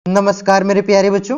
नमस्कार मेरे प्यारे बच्चों,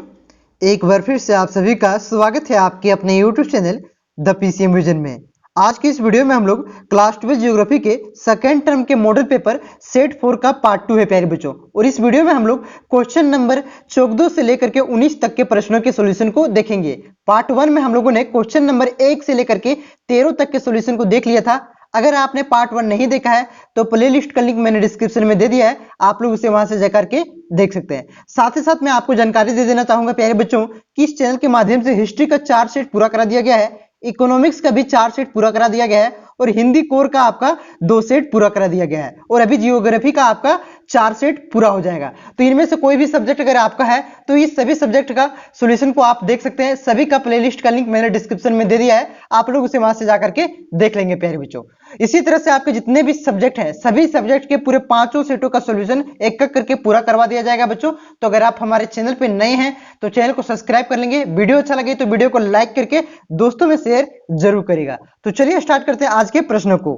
एक बार फिर से आप सभी का स्वागत है आपके अपने YouTube channel the PCM vision में। आज की इस वीडियो में हम लोग क्लास 12 ज्योग्राफी के सेकेंड टर्म के मॉडल पेपर सेट 4 का पार्ट 2 है प्यारे बच्चों। और इस वीडियो में हम लोग क्वेश्चन नंबर 14 से लेकर के 19 तक के प्रश्नों के सॉल्यूशन को देखेंगे। पार्ट 1 में हम लोगों ने क्वेश्चन नंबर 1 से लेकर के 13 तक के सॉल्यूशन को देख लिया था। अगर आपने पार्ट 1 नहीं देखा है तो प्लेलिस्ट का लिंक मैंने डिस्क्रिप्शन में दे दिया है, आप लोग उसे वहां से जाकर के देख सकते हैं। साथ ही साथ मैं आपको जानकारी दे देना चाहूंगा प्यारे बच्चों कि इस चैनल के माध्यम से हिस्ट्री का 4 सेट पूरा करा दिया गया है, इकोनॉमिक्स का भी 4 सेट पूरा करा दिया गया है और हिंदी कोर का आपका 2 सेट पूरा करा दिया गया है और अभी जियोग्राफी का आपका 4 सेट पूरा हो जाएगा। तो इनमें से कोई भी सब्जेक्ट अगर आपका है तो इस सभी सब्जेक्ट का सॉल्यूशन को आप देख सकते हैं। सभी का प्लेलिस्ट का लिंक मैंने डिस्क्रिप्शन में दे दिया है, आप लोग उसे वहां से जाकर के देख लेंगे प्यारे बच्चों। इसी तरह से आपके जितने भी सब्जेक्ट हैं सभी सब्जेक्ट के पूरे 5 सेटों का सॉल्यूशन एक एक करके पूरा करवा दिया जाएगा बच्चों। तो अगर आप हमारे चैनल पे नए हैं तो चैनल को सब्सक्राइब कर लेंगे, वीडियो अच्छा लगे तो वीडियो को लाइक करके दोस्तों में शेयर जरूर करेगा। तो चलिए स्टार्ट करते हैं आज के प्रश्नों को।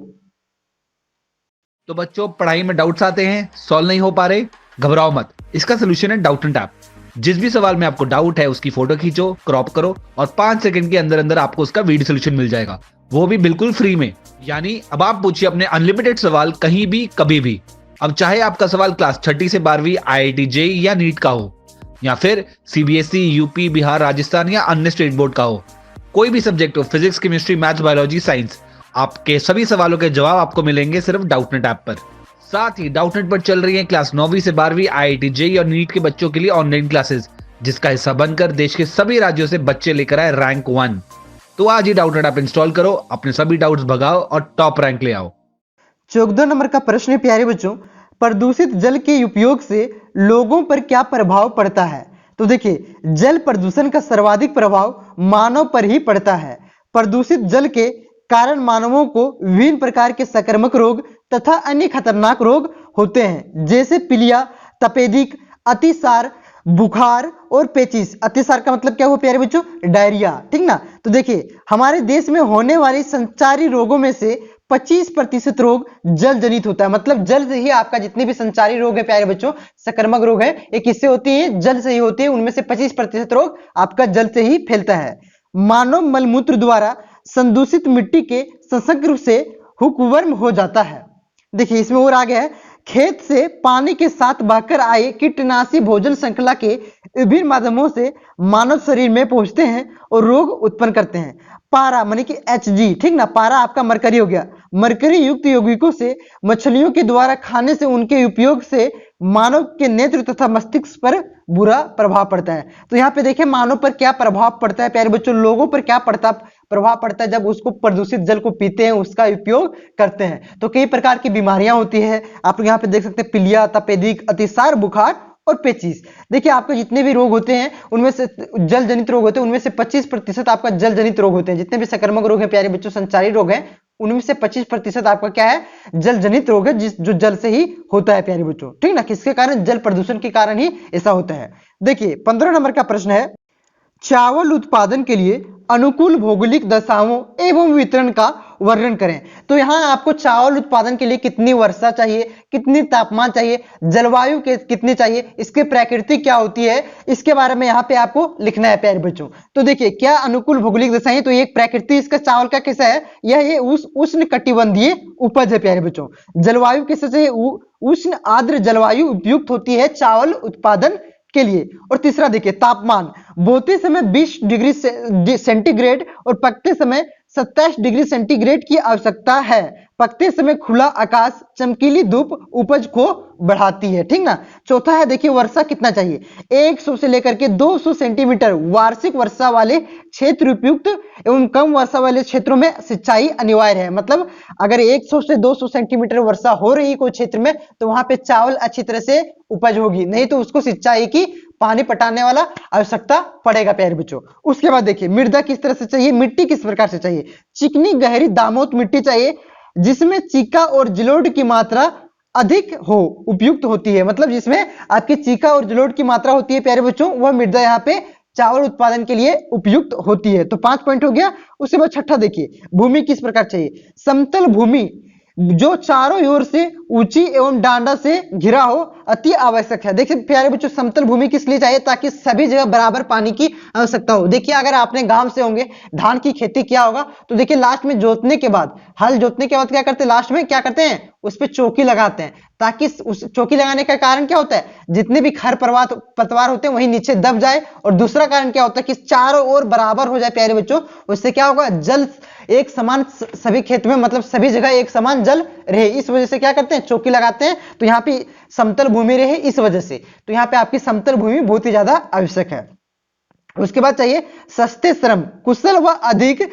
तो बच्चों, पढ़ाई में डाउट्स आते हैं, सॉल्व नहीं हो पा रहे, घबराओ मत। इसका सोल्यूशन है डाउटंट ऐप। जिस भी सवाल में आपको डाउट है उसकी फोटो खींचो, क्रॉप करो और 5 सेकंड के अंदर अंदर आपको उसका वीडियो सोल्यूशन मिल जाएगा, वो भी बिल्कुल फ्री में। यानी अब आप पूछिए अपने अनलिमिटेड सवाल कहीं भी कभी भी। अब चाहे आपका सवाल क्लास 6 से 12वीं IIT JEE या नीट का हो या फिर CBSE यूपी बिहार राजस्थान या अन्य स्टेट बोर्ड का हो, कोई भी सब्जेक्ट हो, physics chemistry maths biology science, आपके सभी सवालों के जवाब आपको मिलेंगे सिर्फ डाउटनेट ऐप पर। साथ ही डाउटनेट पर चल रही है क्लास 9वीं से 12वीं IIT JEE और नीट के बच्चों के लिए ऑनलाइन क्लासेस, जिसका हिस्सा बनकर देश के सभी राज्यों से बच्चे लेकर आए रैंक 1। तो आज ही डाउटनेट ऐप इंस्टॉल करो, अपने सभी डाउट्स भगाओ और टॉप रैंक ले आओ। 14 नंबर का प्रश्न है प्यारे बच्चों, प्रदूषित जल के उपयोग से लोगों पर क्या प्रभाव पड़ता है। तो देखिए, जल प्रदूषण का सर्वाधिक प्रभाव मानव पर ही पड़ता है। प्रदूषित जल के कारण मानवों को विभिन्न प्रकार के संक्रामक रोग तथा अन्य खतरनाक रोग होते हैं, जैसे पीलिया, तपेदिक, अतिसार, बुखार और पेचिश। अतिसार का मतलब क्या हुआ प्यारे बच्चों? डायरिया, ठीक ना। तो देखिए, हमारे देश में होने वाली संचारी रोगों में से 25% रोग जल जनित होता है। मतलब जल से ही आपका जितने भी संचारी रोग है प्यारे बच्चों, संक्रामक रोग है, ये किससे होती है? जल से ही होती है। उनमें से 25% रोग आपका जल से ही फैलता है। मानव मलमूत्र द्वारा संदूषित मिट्टी के संसर्ग से हुकवर्म हो जाता है। देखिए, इसमें और आगे है, खेत से पानी के साथ बहकर आए कीटनाशी भोजन श्रृंखला के विभिन्न माध्यमों से मानव शरीर में पहुंचते हैं और रोग उत्पन्न करते हैं। पारा माने कि Hg, ठीक ना, पारा आपका मरकरी हो गया। मरकरी युक्त यौगिकों से मछलियों के द्वारा खाने से उनके उपयोग से मानव के नेत्र तथा मस्तिष्क पर बुरा प्रभाव पड़ता है। तो यहाँ पे देखिए, मानव पर क्या प्रभाव पड़ता है प्यारे बच्चों, लोगों पर क्या प्रभाव पड़ता है जब उसको प्रदूषित जल को पीते हैं, उसका उपयोग करते हैं। तो कई प्रकार की बीमारियां होती है, आप लोग यहाँ पे देख सकते हैं, पीलिया, तपेदिक, अतिसार, बुखार और पेचिश। देखिए, आपके जितने भी रोग होते हैं उनमें से जल जनित रोग होते हैं, उनमें से 25% आपका जल जनित रोग होते हैं। जितने भी संक्रामक रोग हैं प्यारे बच्चों, संचारी रोग हैं, उनमें से 25% आपका क्या है? जल जनित रोग है, जो जल से ही होता है प्यारे बच्चों, ठीक ना। किसके कारण? जल प्रदूषण के कारण ही ऐसा होता है। देखिए, 15 नंबर का प्रश्न है, चावल उत्पादन के लिए अनुकूल भौगोलिक दशाओं एवं वितरण का वर्णन करें। तो यहाँ आपको चावल उत्पादन के लिए कितनी वर्षा चाहिए, कितनी तापमान चाहिए, जलवायु के कितनी चाहिए, इसकी प्रकृति क्या होती है, इसके बारे में यहाँ पे आपको लिखना है प्यारे बच्चों। तो देखिए, क्या अनुकूल भौगोलिक दशाएं, तो एक प्रकृति इसका चावल का कैसा है, यह उष्ण कटिबंधीय उपज है प्यारे बच्चों। जलवायु कैसे चाहिए? उष्ण आर्द्र जलवायु उपयुक्त होती है चावल उत्पादन के लिए। और तीसरा देखिए, तापमान बोते समय 20 डिग्री सेंटीग्रेड और पकते समय 27 डिग्री सेंटीग्रेड की आवश्यकता है। पकते समय खुला आकाश, चमकीली धूप उपज को बढ़ाती है, ठीक ना। चौथा है, देखिए, वर्षा कितना चाहिए? 100 से लेकर के 200 सेंटीमीटर वार्षिक वर्षा वाले क्षेत्र उपयुक्त एवं कम वर्षा वाले क्षेत्रों में सिंचाई अनिवार्य है। मतलब अगर 100 से 200 सेंटीमीटर वर्षा हो रही है कोई क्षेत्र में तो वहां पे चावल अच्छी तरह से उपज होगी, नहीं तो उसको सिंचाई की, पानी पटाने वाला आवश्यकता पड़ेगा प्यारे बच्चों। उसके बाद देखिए, मृदा किस तरह से चाहिए, मिट्टी किस प्रकार से चाहिए? चिकनी गहरी दामोत मिट्टी चाहिए जिसमें चीका और जलोढ़ की मात्रा अधिक हो, उपयुक्त होती है। मतलब जिसमें आपकी चीका और जलोढ़ की मात्रा होती है प्यारे बच्चों, वह मृदा यहाँ पे चावल उत्पादन के लिए उपयुक्त होती है। तो 5 पॉइंट हो गया। उसके बाद छठा देखिए, भूमि किस प्रकार चाहिए? समतल भूमि जो चारों ओर से ऊंची एवं डांडा से घिरा हो, अति आवश्यक है। देखिए प्यारे बच्चों, समतल भूमि किस लिए चाहिए? ताकि सभी जगह बराबर पानी की आवश्यकता हो। देखिए अगर आपने गांव से होंगे, धान की खेती किया होगा, तो देखिए लास्ट में जोतने के बाद, हल जोतने के बाद क्या करते हैं? लास्ट में क्या करते हैं? उस पर चौकी लगाते हैं, ताकि उस चौकी लगाने का कारण क्या होता है? जितने भी खर पतवार होते हैं वही नीचे दब जाए। और दूसरा कारण क्या होता है? कि चारों ओर बराबर हो जाए प्यारे बच्चों। उससे क्या होगा? जल एक समान सभी खेत में, मतलब सभी जगह एक समान जल रहे। इस वजह से क्या करते हैं? चौकी लगाते हैं, तो यहाँ पे समतल भूमि रहे इस वजह से। तो यहाँ पे आपकी समतल भूमि बहुत ही ज्यादा आवश्यक है। उसके बाद चाहिए सस्ते श्रम, कुशल व अधिक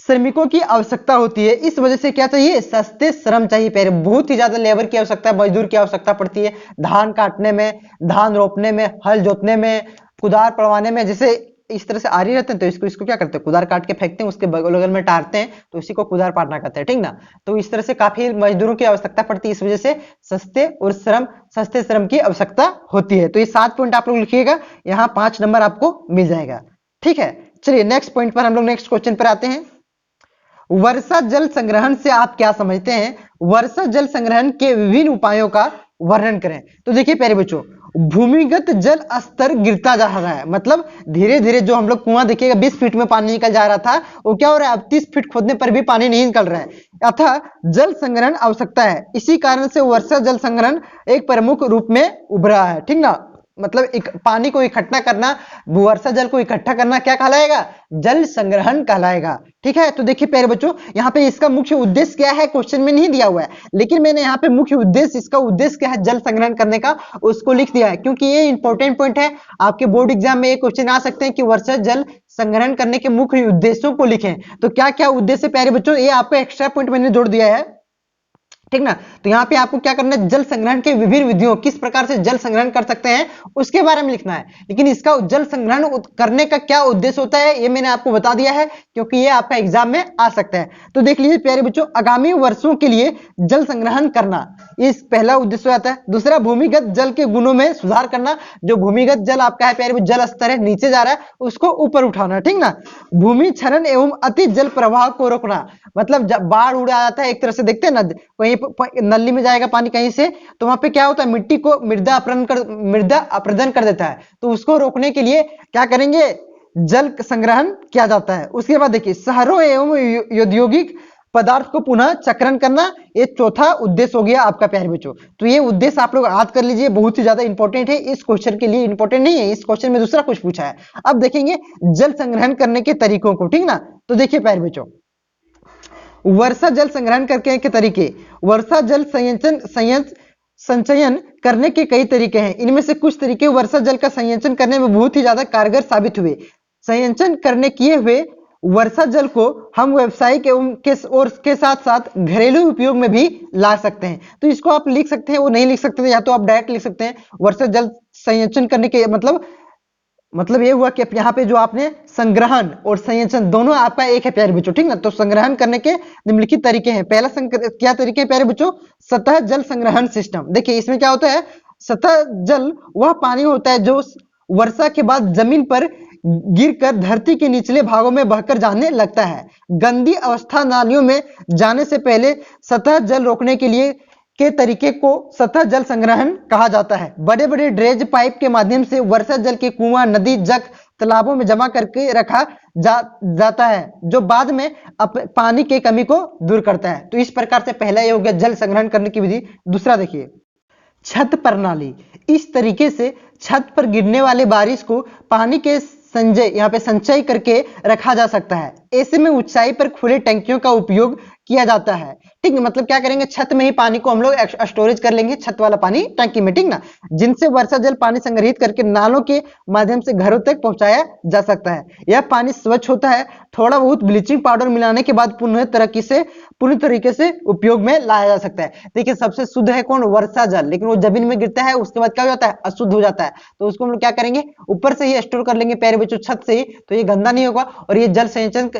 श्रमिकों की आवश्यकता होती है। इस वजह से क्या चाहिए? सस्ते श्रम चाहिए प्यारे। बहुत ही ज्यादा लेबर की आवश्यकता, मजदूर की आवश्यकता पड़ती है धान काटने में, धान रोपने में, हल जोतने में, कुदार पड़वाने में। जैसे इस तरह से आरी रहते हैं तो इसको क्या करते हैं? कुदार काट के फेंकते हैं, उसके बगल बगल में टारते हैं, तो इसी को कुदार पाटना कहते हैं, ठीक ना। तो इस तरह से काफी मजदूरों की आवश्यकता पड़ती है, इस वजह से सस्ते श्रम की आवश्यकता होती है। तो ये 7 पॉइंट आप लोग लिखिएगा, यहाँ 5 नंबर आपको मिल जाएगा, ठीक है। चलिए नेक्स्ट पॉइंट पर हम लोग नेक्स्ट क्वेश्चन पर आते हैं। वर्षा जल संग्रहण से आप क्या समझते हैं? वर्षा जल संग्रहण के विभिन्न उपायों का वर्णन करें। तो देखिए प्यारे बच्चों, भूमिगत जल स्तर गिरता जा रहा है, मतलब धीरे धीरे जो हम लोग कुआं देखिएगा 20 फीट में पानी निकल जा रहा था, वो क्या हो रहा है? अब 30 फीट खोदने पर भी पानी नहीं निकल रहा है, अतः जल संग्रहण आवश्यकता है। इसी कारण से वर्षा जल संग्रहण एक प्रमुख रूप में उभरा है, ठीक ना। मतलब पानी को इकट्ठा करना, वर्षा जल को इकट्ठा करना क्या कहलाएगा? जल संग्रहण कहलाएगा, ठीक है। तो देखिए प्यारे बच्चों, यहाँ पे इसका मुख्य उद्देश्य क्या है क्वेश्चन में नहीं दिया हुआ है, लेकिन मैंने यहाँ पे मुख्य उद्देश्य, इसका उद्देश्य क्या है जल संग्रहण करने का, उसको लिख दिया है, क्योंकि ये इंपॉर्टेंट पॉइंट है। आपके बोर्ड एग्जाम में ये क्वेश्चन आ सकते हैं कि वर्षा जल संग्रहण करने के मुख्य उद्देश्यों को लिखें। तो क्या क्या उद्देश्य प्यारे बच्चों, ये आपका एक्स्ट्रा पॉइंट मैंने जोड़ दिया है, ठीक ना। तो यहाँ पे आपको क्या करना है? जल संग्रहण के विभिन्न विधियों, किस प्रकार से जल संग्रहण कर सकते हैं उसके बारे में लिखना है। लेकिन इसका जल संग्रहण करने का क्या उद्देश्य होता है ये मैंने आपको बता दिया है, क्योंकि ये आपका एग्जाम में आ सकता है। तो देख लीजिए प्यारे बच्चों, आगामी वर्षों के लिए जल संग्रहण करना, ये पहला उद्देश्य आता है। दूसरा, भूमिगत जल के गुणों में सुधार करना। जो भूमिगत जल आपका है प्यारे बच्चों, जल स्तर है नीचे जा रहा है, उसको ऊपर उठाना, ठीक ना। भूमि क्षरण एवं अति जल प्रवाह को रोकना, मतलब जब बाढ़ उड़ जाता है एक तरह से, देखते हैं ना, कहीं नली में जाएगा पानी कहीं से, तो वहां पे क्या होता है? मिट्टी को मृदा अपरदन कर देता है, तो उसको रोकने के लिए क्या करेंगे? जल संग्रहण किया जाता है। उसके बाद देखिए, शहरों एवं औद्योगिक पदार्थ को पुनः चक्रण करना, ये चौथा उद्देश्य हो गया आपका प्यारे बच्चों। तो ये उद्देश्य आप लोग याद कर लीजिए, बहुत ही ज्यादा इंपॉर्टेंट है, इस क्वेश्चन के लिए इंपॉर्टेंट नहीं है, इस क्वेश्चन में दूसरा कुछ पूछा है। अब देखेंगे जल संग्रहण करने के तरीकों को, ठीक ना। तो देखिए प्यारे बच्चों, वर्षा जल संग्रहण करने के तरीके, वर्षा जल संचयन करने के कई तरीके हैं। इनमें से कुछ तरीके वर्षा जल का संचयन करने में बहुत ही ज्यादा कारगर साबित हुए। संचयन करने किए हुए वर्षा जल को हम व्यावसायिक एवं के साथ साथ घरेलू उपयोग में भी ला सकते हैं। तो इसको आप लिख सकते हैं, वो नहीं लिख सकते, या तो आप डायरेक्ट लिख सकते हैं। वर्षा जल संचयन करने के मतलब ये हुआ कि यहाँ पे जो आपने संग्रहण और संचयन दोनों आपका एक है प्यारे बच्चों, ठीक ना। तो संग्रहण करने के निम्नलिखित तरीके हैं। पहला क्या तरीके हैं प्यारे बच्चों? सतह जल संग्रहण सिस्टम। देखिए इसमें क्या होता है? सतह जल वह पानी होता है जो वर्षा के बाद जमीन पर गिरकर धरती के निचले भागों में बहकर जाने लगता है। गंदी अवस्था नालियों में जाने से पहले सतह जल रोकने के लिए के तरीके को सतह जल संग्रहण कहा जाता है। बड़े बड़े ड्रेज पाइप के माध्यम से वर्षा जल के कुआं, नदी, जग, तालाबों में जमा करके रखा जाता है, जो बाद में पानी की कमी को दूर करता है। तो इस प्रकार से पहला ये हो गया जल संग्रहण करने की विधि। दूसरा देखिए, छत प्रणाली। इस तरीके से छत पर गिरने वाले बारिश को पानी के संचय करके रखा जा सकता है। ऐसे में ऊंचाई पर खुले टंकियों का उपयोग किया जाता है, ठीक है। मतलब क्या करेंगे? छत में ही पानी को हम लोग स्टोरेज कर लेंगे, छत वाला पानी टंकी में, ठीक ना, जिनसे वर्षा जल पानी संग्रहित करके नालों के माध्यम से घरों तक पहुंचाया जा सकता है। यह पानी स्वच्छ होता है। थोड़ा बहुत ब्लीचिंग पाउडर मिलाने के बाद पूर्ण तरीके से उपयोग में लाया जा सकता है। देखिए सबसे शुद्ध है कौन? वर्षा जल, लेकिन वो जमीन में गिरता है, उसके बाद क्या हो जाता है? अशुद्ध हो जाता है। तो उसको हम लोग क्या करेंगे? ऊपर से ही स्टोर कर लेंगे प्यारे बच्चों, छत से ही, तो ये गंदा नहीं होगा। और ये जल संचयन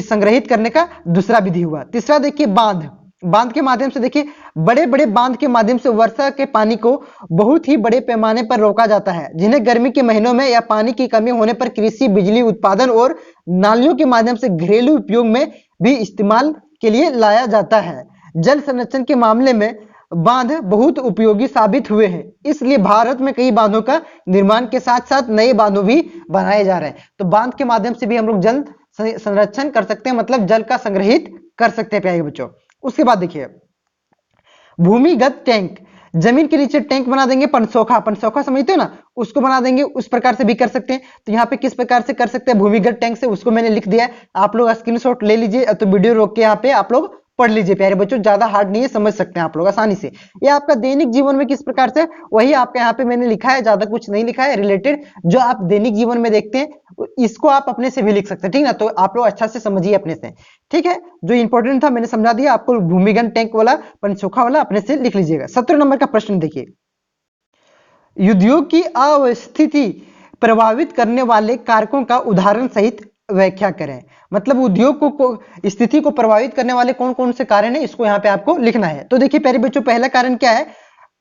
संग्रहित करने का दूसरा विधि हुआ। तीसरा देखिए, बांध के माध्यम से, देखिए बड़े बड़े बांध के माध्यम से वर्षा के पानी को बहुत ही बड़े पैमाने पर रोका जाता है, जिन्हें गर्मी के महीनों में या पानी की कमी होने पर कृषि, बिजली उत्पादन और नालियों के माध्यम से घरेलू उपयोग में भी इस्तेमाल के लिए लाया जाता है। जल संरक्षण के मामले में बांध बहुत उपयोगी साबित हुए हैं, इसलिए भारत में कई बांधों का निर्माण के साथ साथ नए बांधों भी बनाए जा रहे हैं। तो बांध के माध्यम से भी हम लोग जल संरक्षण कर सकते हैं, मतलब जल का संग्रहित कर सकते हैं प्यारे बच्चों। उसके बाद देखिए भूमिगत टैंक, जमीन के नीचे टैंक बना देंगे, पनसौखा समझते हो ना, उसको बना देंगे, उस प्रकार से भी कर सकते हैं। तो यहाँ पे किस प्रकार से कर सकते हैं भूमिगत टैंक से, उसको मैंने लिख दिया है, आप लोग स्क्रीनशॉट ले लीजिए, तो वीडियो रोक के यहाँ पे आप लोग पढ़ लीजिए प्यारे बच्चों, ज्यादा हार्ड नहीं है, समझ सकते हैं आप लोग आसानी से। ये आपका दैनिक जीवन में किस प्रकार से, वही आपका यहाँ पे मैंने लिखा है, ज्यादा कुछ नहीं लिखा है, रिलेटेड जो आप दैनिक जीवन में देखते हैं इसको आप अपने से भी लिख सकते हैं, ठीक ना। तो आप लोग अच्छा से समझिए अपने से, ठीक है। जो इंपॉर्टेंट था मैंने समझा दिया आपको, भूमिगत टैंक वाला पनसौखा वाला अपने से लिख लीजिएगा। 17 नंबर का प्रश्न देखिए, उद्योग की अवस्थिति प्रभावित करने वाले कारकों का उदाहरण सहित व्याख्या करें। मतलब उद्योग को स्थिति को प्रभावित करने वाले कौन कौन से कारण है, इसको यहाँ पे आपको लिखना है। तो देखिए प्यारे बच्चों, पहला कारण क्या है,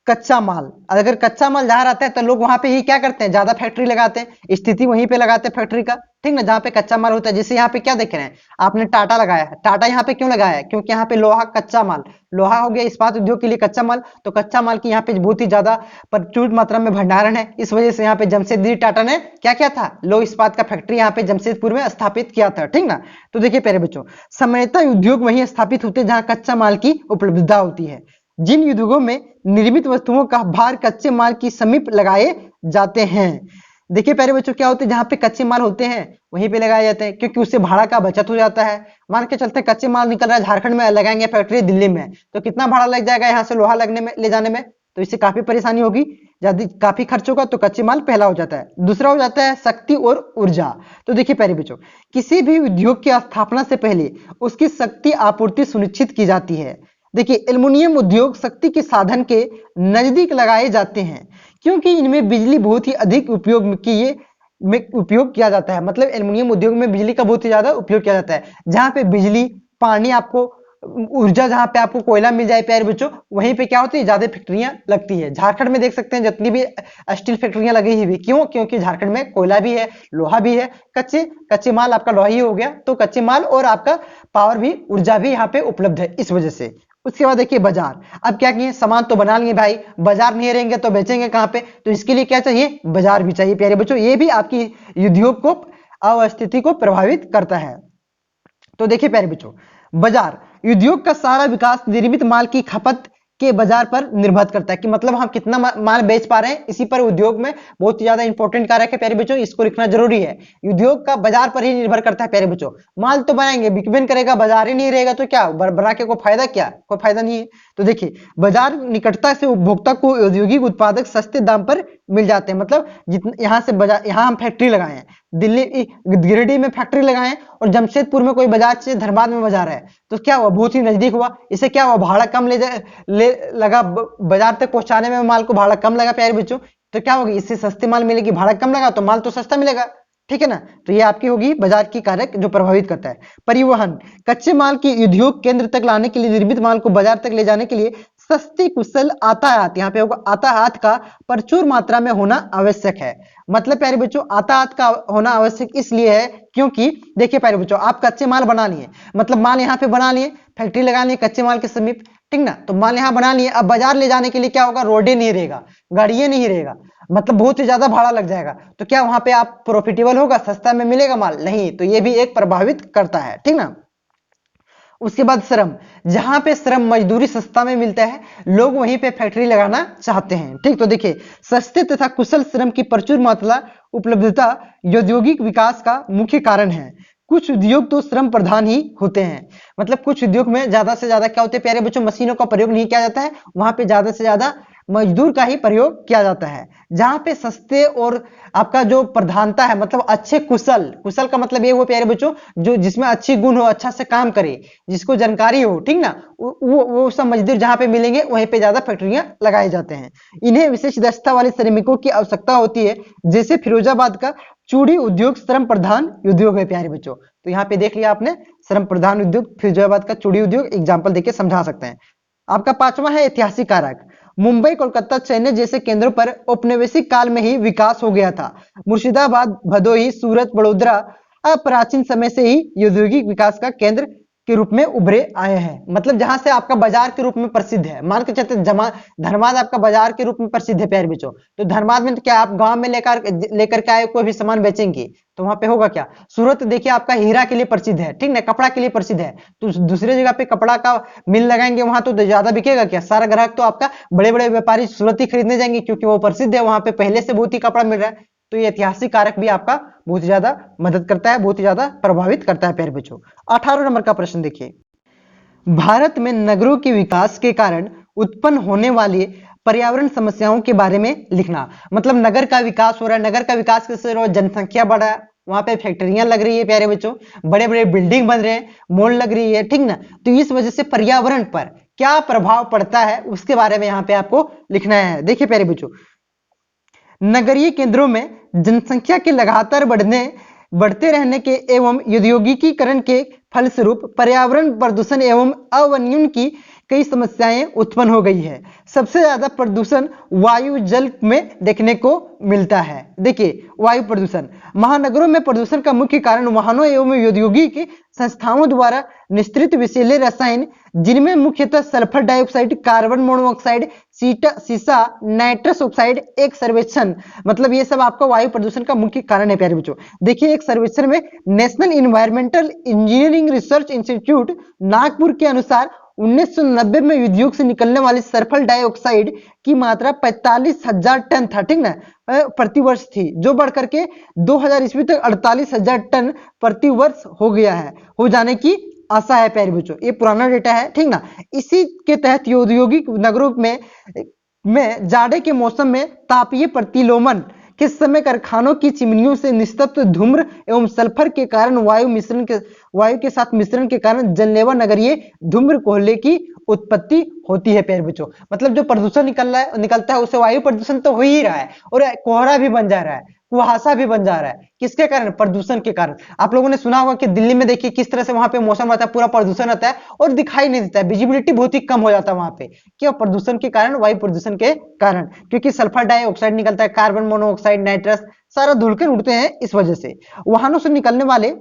कच्चा माल। अगर कच्चा माल जहां रहता है तो लोग वहां पे ही क्या करते हैं, ज्यादा फैक्ट्री लगाते हैं, स्थिति वहीं पे लगाते हैं फैक्ट्री का, ठीक ना, जहां पे कच्चा माल होता है। जैसे यहाँ पे क्या देख रहे हैं, आपने टाटा लगाया है, टाटा यहाँ पे क्यों लगाया है, क्योंकि यहाँ पे लोहा कच्चा माल, लोहा हो गया इस्पात उद्योग के लिए कच्चा माल, तो कच्चा माल की यहाँ पे बहुत ही ज्यादा प्रचुर मात्रा में भंडारण है, इस वजह से यहाँ पे जमशेदजी टाटा ने क्या किया था, लौह इस्पात का फैक्ट्री यहाँ पे जमशेदपुर में स्थापित किया था, ठीक ना। तो देखिए प्यारे बच्चों, सामान्यतः उद्योग वहीं स्थापित होते हैं जहां कच्चा माल की उपलब्धता होती है। जिन उद्योगों में निर्मित वस्तुओं का भार कच्चे माल की समीप लगाए जाते हैं। देखिए प्यारे बच्चों, क्या होते हैं, जहां पे कच्चे माल होते हैं वहीं पे लगाए जाते हैं, क्योंकि उससे भाड़ा का बचत हो जाता है। मान के चलते कच्चे माल निकल रहा है झारखंड में, लगाएंगे फैक्ट्री दिल्ली में, तो कितना भाड़ा लग जाएगा यहाँ से लोहा लगने में, ले जाने में, तो इससे काफी परेशानी होगी, काफी खर्च होगा। तो कच्चे माल पहला हो जाता है। दूसरा हो जाता है शक्ति और ऊर्जा। तो देखिए प्यारे बच्चों, किसी भी उद्योग की स्थापना से पहले उसकी शक्ति आपूर्ति सुनिश्चित की जाती है। देखिए एल्युमिनियम उद्योग शक्ति के साधन के नजदीक लगाए जाते हैं, क्योंकि इनमें बिजली बहुत ही अधिक उपयोग किया जाता है। मतलब एल्युमिनियम उद्योग में बिजली का बहुत ही ज्यादा उपयोग किया जाता है। जहां पे बिजली, पानी, आपको ऊर्जा, जहां पे आपको कोयला मिल जाए प्यारे बच्चों, वहीं पे क्या होती है, ज्यादा फैक्ट्रियां लगती है। झारखंड में देख सकते हैं जितनी भी स्टील फैक्ट्रियां लगी हुई, क्यों, क्योंकि झारखंड में कोयला भी है, लोहा भी है, कच्चे माल आपका लोहा ही हो गया, तो कच्चे माल और आपका पावर भी, ऊर्जा भी यहाँ पे उपलब्ध है, इस वजह से। उसके बाद देखिए बाजार, अब क्या किए, सामान तो बना लिए भाई, बाजार नहीं रहेंगे तो बेचेंगे कहां पे, तो इसके लिए क्या चाहिए, बाजार भी चाहिए प्यारे बच्चों। ये भी आपकी उद्योग को अवस्थिति को प्रभावित करता है। तो देखिए प्यारे बच्चों, बाजार, उद्योग का सारा विकास निर्मित माल की खपत के बाजार पर निर्भर करता है, कि मतलब हम कितना माल बेच पा रहे हैं, इसी पर उद्योग में बहुत ही ज्यादा इंपॉर्टेंट कारक है प्यारे बच्चों, इसको लिखना जरूरी है। उद्योग का बाजार पर ही निर्भर करता है प्यारे बच्चों। माल तो बनाएंगे, बिकबेन करेगा, बाजार ही नहीं रहेगा तो क्या बना के कोई फायदा, क्या कोई फायदा नहीं है। तो देखिए बाजार निकटता से उपभोक्ता को औद्योगिक उत्पादक सस्ते दाम पर मिल जाते हैं। मतलब जितना यहाँ से बाजार, यहाँ हम फैक्ट्री लगाए हैं, दिल्ली गिरिडीह में फैक्ट्री लगाए और जमशेदपुर में कोई बाजार से धनबाद में बाजार है, तो क्या हुआ, बहुत ही नजदीक हुआ, इससे क्या हुआ, भाड़ा कम लगा, बाजार तक पहुंचाने में माल को भाड़ा कम लगा प्यारे बच्चों, तो क्या होगी, इससे सस्ते माल मिलेगी, भाड़ा कम लगा तो माल तो सस्ता मिलेगा, ठीक है ना। तो ये आपकी होगी बाजार की कारक जो प्रभावित करता है। परिवहन, कच्चे माल की उद्योग केंद्र तक लाने के लिए, निर्मित माल को बाजार तक ले जाने के लिए सस्ती कुशल यातायात, यहाँ पे होगा यातायात का प्रचुर मात्रा में होना आवश्यक है। मतलब प्यारे बच्चों, यातायात का होना आवश्यक इसलिए है क्योंकि देखिए प्यारे बच्चों, आप कच्चे माल बना लिए, मतलब माल यहाँ पे बना लिए, फैक्ट्री लगा लिए कच्चे माल के समीप, ठीक ना, तो माल यहाँ बना लिए, अब बाजार ले जाने के लिए क्या होगा, रोडे नहीं रहेगा, गाड़ियां नहीं रहेगा, मतलब बहुत ही ज्यादा भाड़ा लग जाएगा, तो क्या वहां पे आप प्रॉफिटेबल होगा, सस्ता में मिलेगा माल, नहीं, तो ये भी एक प्रभावित करता है, ठीक ना। उसके बाद श्रम, जहां पे श्रम मजदूरी सस्ता में मिलता है, लोग वहीं पे फैक्ट्री लगाना चाहते हैं, ठीक। तो देखिए सस्ते तथा कुशल श्रम की प्रचुर मात्रा उपलब्धता औद्योगिक विकास का मुख्य कारण है। कुछ उद्योग तो श्रम प्रधान ही होते हैं, मतलब कुछ उद्योग में ज्यादा से ज्यादा क्या होते हैं प्यारे बच्चों, मशीनों का प्रयोग नहीं किया जाता है, वहां पे ज्यादा से ज्यादा मजदूर का ही प्रयोग किया जाता है। जहां पे सस्ते और आपका जो प्रधानता है, मतलब अच्छे कुशल का मतलब ये हुआ प्यारे बच्चों, जो जिसमें अच्छी गुण हो, अच्छा से काम करे, जिसको जानकारी हो, ठीक ना, वो सब मजदूर जहां पे मिलेंगे वहीं पे ज्यादा फैक्ट्रियां लगाए जाते हैं। इन्हें विशेष दक्षता वाले श्रमिकों की आवश्यकता होती है, जैसे फिरोजाबाद का चूड़ी उद्योग श्रम प्रधान उद्योग है प्यारे बच्चों। तो यहाँ पे देख लिया आपने, श्रम प्रधान उद्योग, फिरोजाबाद का चूड़ी उद्योग, एग्जाम्पल देके समझा सकते हैं। आपका पांचवा है ऐतिहासिक कारक, मुंबई, कोलकाता, चेन्नई जैसे केंद्रों पर औपनिवेशिक काल में ही विकास हो गया था। मुर्शिदाबाद, भदोही, सूरत, बड़ोदरा प्राचीन समय से ही औद्योगिक विकास का केंद्र के रूप में उभरे आए हैं। मतलब जहां से आपका बाजार के रूप में प्रसिद्ध है, मान के चलते धर्माद आपका बाजार के रूप में प्रसिद्ध है प्यारे बच्चों। तो धर्माद में तो क्या आप गांव में लेकर के आए कोई भी सामान बेचेंगे तो वहां पे होगा क्या। सूरत देखिए आपका हीरा के लिए प्रसिद्ध है, ठीक ना, कपड़ा के लिए प्रसिद्ध है। तो दूसरे जगह पे कपड़ा का मिल लगाएंगे वहां तो ज्यादा बिकेगा क्या। सारा ग्राहक तो आपका बड़े बड़े व्यापारी सूरत ही खरीदने जाएंगे क्योंकि वो प्रसिद्ध है, वहां पे पहले से बहुत ही कपड़ा मिल रहा है। तो ये ऐतिहासिक कारक भी आपका बहुत ज्यादा मदद करता है, बहुत ही ज्यादा प्रभावित करता है प्यारे बच्चों। 18 नंबर का प्रश्न देखिए, भारत में नगरों के विकास के कारण उत्पन्न होने वाली पर्यावरण समस्याओं के बारे में लिखना। मतलब नगर का विकास हो रहा है, नगर का विकास कैसे हो रहा है, जनसंख्या बढ़ रहा है, वहां पे फैक्ट्रियां लग रही है प्यारे बच्चों, बड़े बड़े बिल्डिंग बन रहे हैं, मॉल लग रही है, ठीक ना। तो इस वजह से पर्यावरण पर क्या प्रभाव पड़ता है उसके बारे में यहाँ पे आपको लिखना है। देखिए प्यारे बच्चों, नगरीय केंद्रों में जनसंख्या के लगातार बढ़ते रहने के एवं औद्योगिकीकरण के फलस्वरूप पर्यावरण प्रदूषण एवं अवनयन की कई समस्याएं उत्पन्न हो गई है। सबसे ज्यादा प्रदूषण वायु जल में देखने को मिलता है। देखिए वायु प्रदूषण, महानगरों में प्रदूषण का मुख्य कारण वाहनों एवं औद्योगिक संस्थाओं द्वारा निश्चित विषैले रसायन, जिनमें मुख्यतः सल्फर डाइऑक्साइड, कार्बन मोनोऑक्साइड, सीसा, नाइट्रस ऑक्साइड। एक सर्वेक्षण, मतलब ये सब आपका वायु प्रदूषण का मुख्य कारण है प्यारे बच्चों। देखिए एक सर्वेक्षण में national environmental engineering research institute Nagpur के अनुसार 1990 में उद्योग से निकलने वाली सल्फर डाइऑक्साइड की मात्रा 45,000 टन था, ठीक ना, प्रति वर्ष थी, जो बढ़ करके 2000 ईस्वी तक 48,000 टन प्रति वर्ष हो गया है, हो जाने की आशा है प्यारे बच्चों। ये पुराना डेटा है, ठीक ना। इसी के तहत औद्योगिक नगरों में जाड़े के मौसम में तापीय प्रतिलोमन के समय कारखानों की चिमनियों से निस्तब्ध धूम्र एवं सल्फर के कारण वायु के साथ मिश्रण के कारण जानलेवा नगरीय धूम्र कोहले की उत्पत्ति होती है प्यारे बच्चों। मतलब जो प्रदूषण निकलता है उससे वायु प्रदूषण तो हो ही रहा है और कोहरा भी बन जा रहा है, कुहासा भी बन जा रहा है। किसके कारण? प्रदूषण के कारण। आप लोगों ने सुना होगा कि दिल्ली में देखिए किस तरह से वहां पे मौसम रहता है, पूरा प्रदूषण रहता है और दिखाई नहीं देता है, विजिबिलिटी बहुत ही कम हो जाता है वहां पे। क्यों? प्रदूषण के कारण, वायु प्रदूषण के कारण, क्योंकि सल्फर डाइऑक्साइड निकलता है, कार्बन मोनोऑक्साइड, नाइट्रस, सारा धुलकर उड़ते हैं। इस वजह से वाहनों से निकलने वाले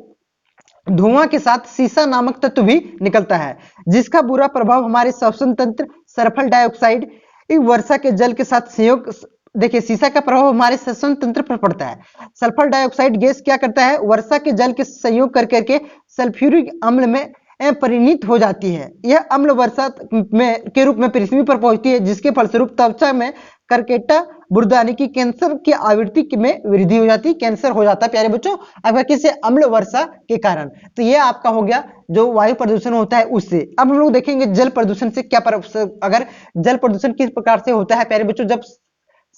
धुआं के साथ सीसा नामक तत्व भी निकलता है, जिसका बुरा प्रभाव हमारे श्वसन तंत्र, सल्फर डाइऑक्साइड वर्षा के जल के साथ संयोग, देखिए सीसा का प्रभाव हमारे श्वसन तंत्र पर पड़ता है। सल्फर डाइऑक्साइड गैस क्या करता है? वर्षा के जल के संयोग करके सल्फ्यूरिक अम्ल में परिणित हो जाती है। यह अम्ल वर्षा के रूप में पृथ्वी पर पहुंचती है, जिसके फलस्वरूप त्वचा में करकेटा, बुर्दानी की कैंसर की आवृत्ति में वृद्धि हो जाती है, कैंसर हो जाता है प्यारे बच्चों अगर किसी अम्ल वर्षा के कारण। तो ये आपका हो गया जो वायु प्रदूषण होता है उससे। अब हम लोग देखेंगे जल प्रदूषण से क्या अगर जल प्रदूषण किस प्रकार से होता है प्यारे बच्चों, जब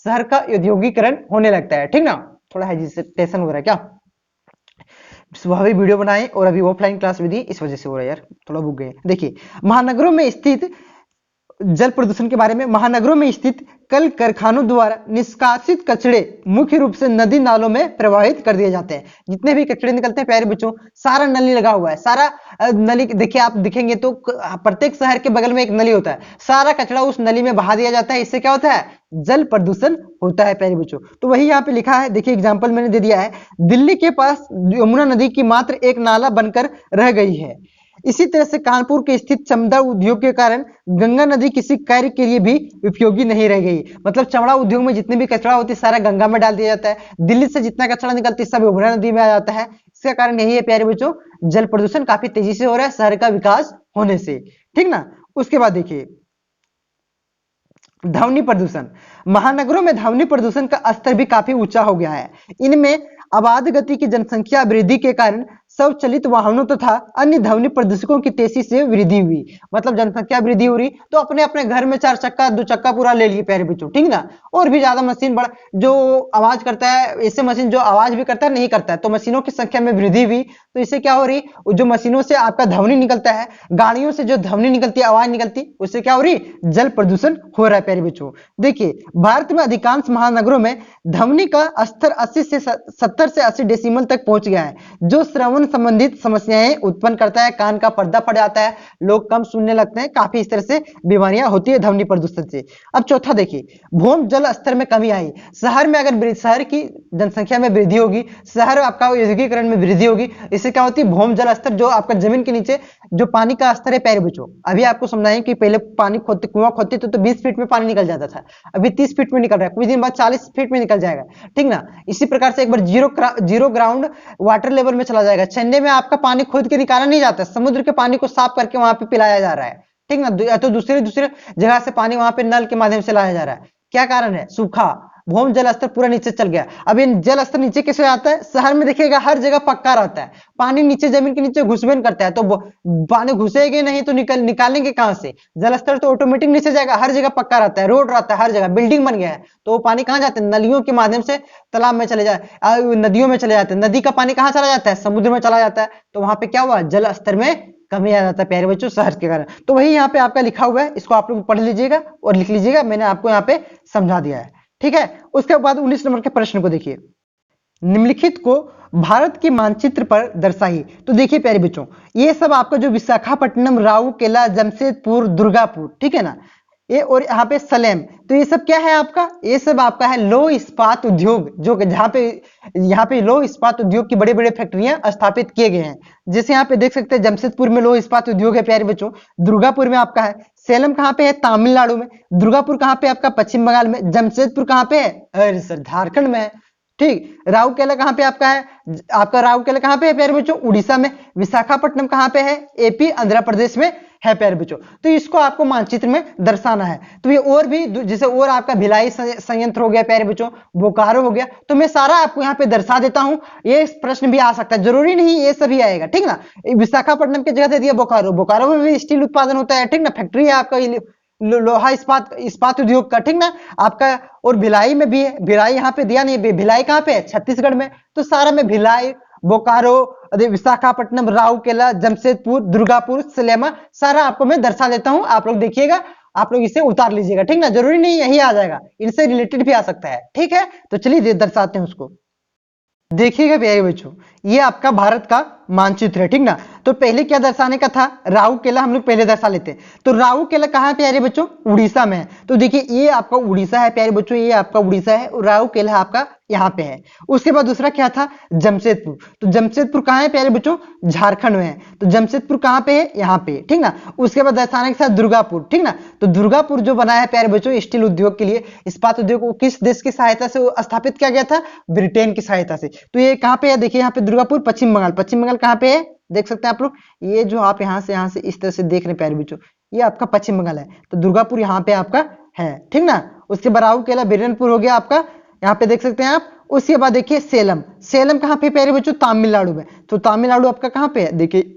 शहर का औद्योगिकरण होने लगता है, ठीक ना। थोड़ा हेजिटेशन हो रहा है क्या, सुबह भी वीडियो बनाए और अभी ऑफलाइन क्लास भी दी, इस वजह से हो रहा है यार, थोड़ा भूख गए। देखिए महानगरों में स्थित जल प्रदूषण के बारे में, महानगरों में स्थित कल कारखानों द्वारा निष्कासित कचरे मुख्य रूप से नदी नालों में प्रवाहित कर दिए जाते हैं। जितने भी कचरे निकलते हैं प्यारे बच्चों, सारा नली लगा हुआ है, सारा नली, देखिए आप दिखेंगे तो प्रत्येक शहर के बगल में एक नली होता है, सारा कचरा उस नली में बहा दिया जाता है। इससे क्या होता है? जल प्रदूषण होता है प्यारे बच्चों। तो वही यहाँ पे लिखा है, देखिए एग्जाम्पल मैंने दे दिया है, दिल्ली के पास यमुना नदी की मात्र एक नाला बनकर रह गई है। इसी तरह से कानपुर के स्थित चमड़ा उद्योग के कारण गंगा नदी किसी कार्य के लिए भी उपयोगी नहीं रह गई। मतलब चमड़ा उद्योग में जितने भी कचरा होती है सारा गंगा में डाल दिया जाता है, दिल्ली से जितना कचरा निकलती है सब यमुना नदी में आ जाता है। इसका कारण यही है प्यारे बच्चों, जल प्रदूषण काफी तेजी से हो रहा है शहर का विकास होने से, ठीक ना। उसके बाद देखिए ध्वनि प्रदूषण, महानगरों में ध्वनि प्रदूषण का स्तर भी काफी ऊंचा हो गया है। इनमें आबाद गति की जनसंख्या वृद्धि के कारण स्वचालित वाहनों तथा अन्य ध्वनि प्रदूषकों की तेजी से वृद्धि हुई। मतलब जनसंख्या वृद्धि हो रही तो अपने अपने घर में 4 चक्का 2 चक्का पूरा ले लिए प्यारे बच्चों, ठीक ना। और भी ज्यादा मशीन बड़ा जो आवाज करता है, ऐसे मशीन जो आवाज भी करता है नहीं करता है, तो मशीनों की संख्या में वृद्धि हुई। तो इससे क्या हो रही, जो मशीनों से आपका ध्वनि निकलता है, गाड़ियों से जो ध्वनि निकलती है, आवाज निकलती, उससे क्या हो रही, जल प्रदूषण हो रहा है प्यारे बच्चों। देखिए भारत में अधिकांश महानगरों में ध्वनि का स्तर 80 से 70 से 80 डेसिमल तक पहुंच गया है, जो श्रवण श्रवण संबंधित समस्याएं उत्पन्न करता है, कान का पर्दा फट जाता है, लोग कम सुनने लगते हैं, काफी इस तरह से बीमारियां होती है ध्वनि प्रदूषण से। अब चौथा देखिए, भूमि जल स्तर में कमी आई। शहर में अगर शहर की जनसंख्या में वृद्धि होगी, शहर आपका औद्योगिकरण में वृद्धि होगी, इससे क्या होती है, भूमि जल स्तर जो आपका जमीन के नीचे जो पानी का स्तर है प्यारे बच्चों, अभी आपको समझाएं कि पहले पानी खोदते, कुआं खोदते तो 20 फीट में पानी निकल जाता था, अभी 30 फीट में निकल रहा है, कुछ दिन बाद 40 फीट में निकल जाएगा, ठीक ना। इसी प्रकार से एक बार जीरो ग्राउंड वाटर लेवल में चला जाएगा। चेन्नई में आपका पानी खोद के निकाला नहीं जाता, समुद्र के पानी को साफ करके वहां पे पिलाया जा रहा है, ठीक ना। या तो दूसरे जगह से पानी वहां पे नल के माध्यम से लाया जा रहा है। क्या कारण है, सूखा, भूमि जल स्तर पूरा नीचे चल गया। अब ये जल स्तर नीचे कैसे आता है, शहर में देखिएगा हर जगह पक्का रहता है, पानी नीचे जमीन के नीचे घुसबेन करता है, तो पानी घुसेगा नहीं तो निकालेंगे कहां से, जल स्तर तो ऑटोमेटिक नीचे जाएगा, हर जगह पक्का रहता है, रोड रहता है, हर जगह बिल्डिंग बन गया है, तो वो पानी कहां जाते हैं, नलियों के माध्यम से तालाब में चले जाए, नदियों में चले जाते हैं, नदी का पानी कहां चला जाता है, समुद्र में चला जाता है, तो वहां पे क्या हुआ, जल स्तर में कमी आ जाता है प्यारे बच्चों शहर के कारण। तो वही यहाँ पे आपका लिखा हुआ है, इसको आप लोग पढ़ लीजिएगा और लिख लीजिएगा, मैंने आपको यहाँ पे समझा दिया है, ठीक है। उसके बाद 19 नंबर के प्रश्न को देखिए, निम्नलिखित को भारत के मानचित्र पर दर्शाइए। तो देखिए प्यारे बच्चों, ये सब आपका जो विशाखापट्टनम, राउरकेला, जमशेदपुर, दुर्गापुर, ठीक है ना, ये और यहाँ पे सलेम, तो ये सब क्या है आपका, ये सब आपका है लौह इस्पात उद्योग, जो यहाँ पे लौह इस्पात उद्योग की बड़े बड़े फैक्ट्रियां स्थापित किए गए हैं। जैसे यहाँ पे देख सकते हैं जमशेदपुर में लौह इस्पात उद्योग है प्यारे बच्चों, दुर्गापुर में आपका है, सेलम कहाँ पे है, तमिलनाडु में, दुर्गापुर कहाँ पे आपका, पश्चिम बंगाल में, जमशेदपुर कहाँ पे है, अरे सर झारखंड में है, ठीक। राउरकेला कहाँ पे आपका है, आपका राउरकेला कहाँ पे है प्यारे बच्चों, उड़ीसा में। विशाखापट्टनम कहाँ पे है, एपी, आंध्र प्रदेश में है प्यारे बच्चों। तो इसको आपको मानचित्र में दर्शाना है। तो ये और भी जैसे और आपका भिलाई संयंत्र हो गया प्यारे बच्चों, बोकारो हो गया, तो मैं सारा आपको यहाँ पे दर्शा देता हूँ, ये प्रश्न भी आ सकता है, जरूरी नहीं ये सभी आएगा, ठीक ना। विशाखापट्टनम की जगह दे दिया बोकारो, बोकारो में भी स्टील उत्पादन होता है, ठीक ना, फैक्ट्री है आपका लोहा इस्पात उद्योग का, ठीक ना आपका। और भिलाई में भी है, भिलाई यहाँ पे दिया नहीं, भिलाई कहाँ पे है, छत्तीसगढ़ में। तो सारा में भिलाई, बोकारो, विशाखापट्टनम, राउरकेला, जमशेदपुर, दुर्गापुर, सलेमा, सारा आपको मैं दर्शा देता हूं, आप लोग देखिएगा, आप लोग इसे उतार लीजिएगा, ठीक ना, जरूरी नहीं यही आ जाएगा, इनसे रिलेटेड भी आ सकता है, ठीक है। तो चलिए दर्शाते हैं उसको। देखिएगा प्यारे बच्चों, ये आपका भारत का मानचित्र है, ठीक ना। तो पहले क्या दर्शाने का था, राउरकेला हम लोग पहले दर्शा लेते हैं। तो राउरकेला कहाँ है प्यारे बच्चों, उड़ीसा में है। तो देखिए ये आपका उड़ीसा है प्यारे बच्चों, ये आपका उड़ीसा है, और राउरकेला आपका यहाँ पे है। उसके बाद दूसरा क्या था, जमशेदपुर। तो जमशेदपुर कहाँ है प्यारे बच्चों, झारखंड में है। तो जमशेदपुर कहाँ पे है, यहाँ पे, ठीक ना। उसके बाद दर्शाने के साथ दुर्गापुर, ठीक ना। तो दुर्गापुर जो बनाया है प्यारे बच्चों स्टील उद्योग के लिए, इस्पात उद्योग को किस देश की सहायता से स्थापित किया गया था, ब्रिटेन की सहायता से। तो ये कहाँ पे है, देखिए यहाँ पे दुर्गापुर, पश्चिम बंगाल। पश्चिम बंगाल कहाँ पे है, देख सकते हैं आप लोग, ये जो आप यहाँ से इस तरह से देख रहे हैं प्यारे बच्चों, ये आपका पश्चिम बंगाल है। तो दुर्गापुर यहाँ पे आपका है, ठीक ना। उसके बाद राउरकेला, बिरनपुर हो गया आपका, यहाँ पे देख सकते हैं आप। उसके बाद देखिए सेलम, सेलम कहाँ पे प्यारे बच्चों, तमिलनाडु में। तो तमिलनाडु आपका कहाँ पे है, देखिए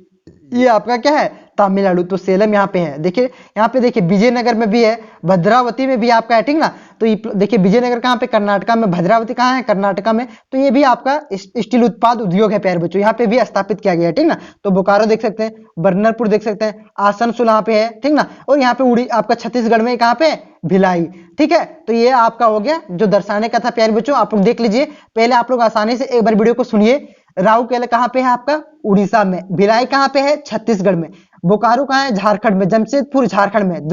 ये आपका क्या है, तमिलनाडु। तो सेलम यहाँ पे है, देखिए यहाँ पे देखिए विजयनगर में भी है, भद्रावती में भी आपका है, ठीक ना। तो ये देखिए विजयनगर कहाँ पे, कर्नाटका में, भद्रावती कहाँ है, कर्नाटका में। तो ये भी आपका स्टील उत्पाद उद्योग है प्यारे बच्चों, यहाँ पे भी स्थापित किया गया है, ठीक ना। तो बोकारो देख सकते हैं, बर्नरपुर देख सकते हैं, आसनसोल यहाँ पे है, ठीक ना। और यहाँ पे उड़ी आपका छत्तीसगढ़ में कहाँ पे, भिलाई, ठीक है। तो ये आपका हो गया जो दर्शाने का था प्यारे बच्चों, आप लोग देख लीजिए। पहले आप लोग आसानी से एक बार वीडियो को सुनिए। राउरकेला कहाँ पे है आपका, उड़ीसा में। भिलाई कहाँ पे है, छत्तीसगढ़ में। बोकारो कहाँ है, झारखंड में। जमशेदपुर झारखंड में।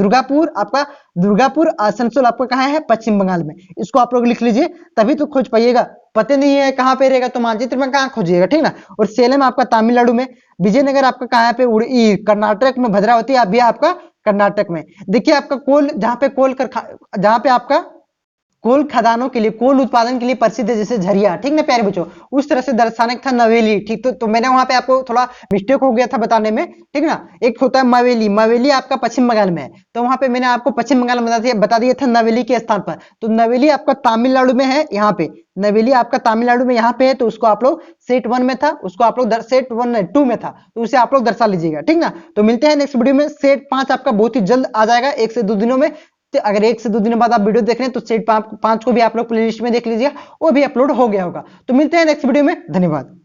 दुर्गापुर आसनसोल आपका कहाँ है, पश्चिम बंगाल में। इसको आप लोग लिख लीजिए, तभी तो खोज पाइएगा। पता नहीं है कहाँ पे रहेगा तो मानचित्र में कहाँ खोजिएगा, ठीक ना। और सेलम आपका तमिलनाडु में, विजयनगर आपका कहाँ पे, कर्नाटक में, भद्रावती आप भी आपका कर्नाटक में। देखिए आपका कोल, जहाँ पे आपका कोल खदानों के लिए, कोल उत्पादन के लिए प्रसिद्ध है, जैसे झरिया, ठीक ना प्यारे बच्चों। उस तरह से दर्शाने का था नवेली, ठीक। तो मैंने वहां पे आपको थोड़ा मिस्टेक हो गया था बताने में, ठीक ना। एक होता है मवेली, मवेली आपका पश्चिम बंगाल में है, तो वहां पे मैंने आपको पश्चिम बंगाल में बता दिया था नवेली के स्थान पर। तो नवेली आपका तमिलनाडु में है, यहाँ पे नवेली आपका तमिलनाडु में यहाँ पे है। तो उसको आप लोग सेट 1 में था, उसको आप लोग सेट 2 में था, तो उसे आप लोग दर्शा लीजिएगा, ठीक ना। तो मिलते हैं नेक्स्ट वीडियो में। सेट 5 आपका बहुत ही जल्द आ जाएगा, 1 से 2 दिनों में। तो अगर 1 से 2 दिनों बाद आप वीडियो देख रहे हैं तो सेट 5 को भी आप लोग प्लेलिस्ट में देख लीजिएगा, वो भी अपलोड हो गया होगा। तो मिलते हैं नेक्स्ट वीडियो में, धन्यवाद।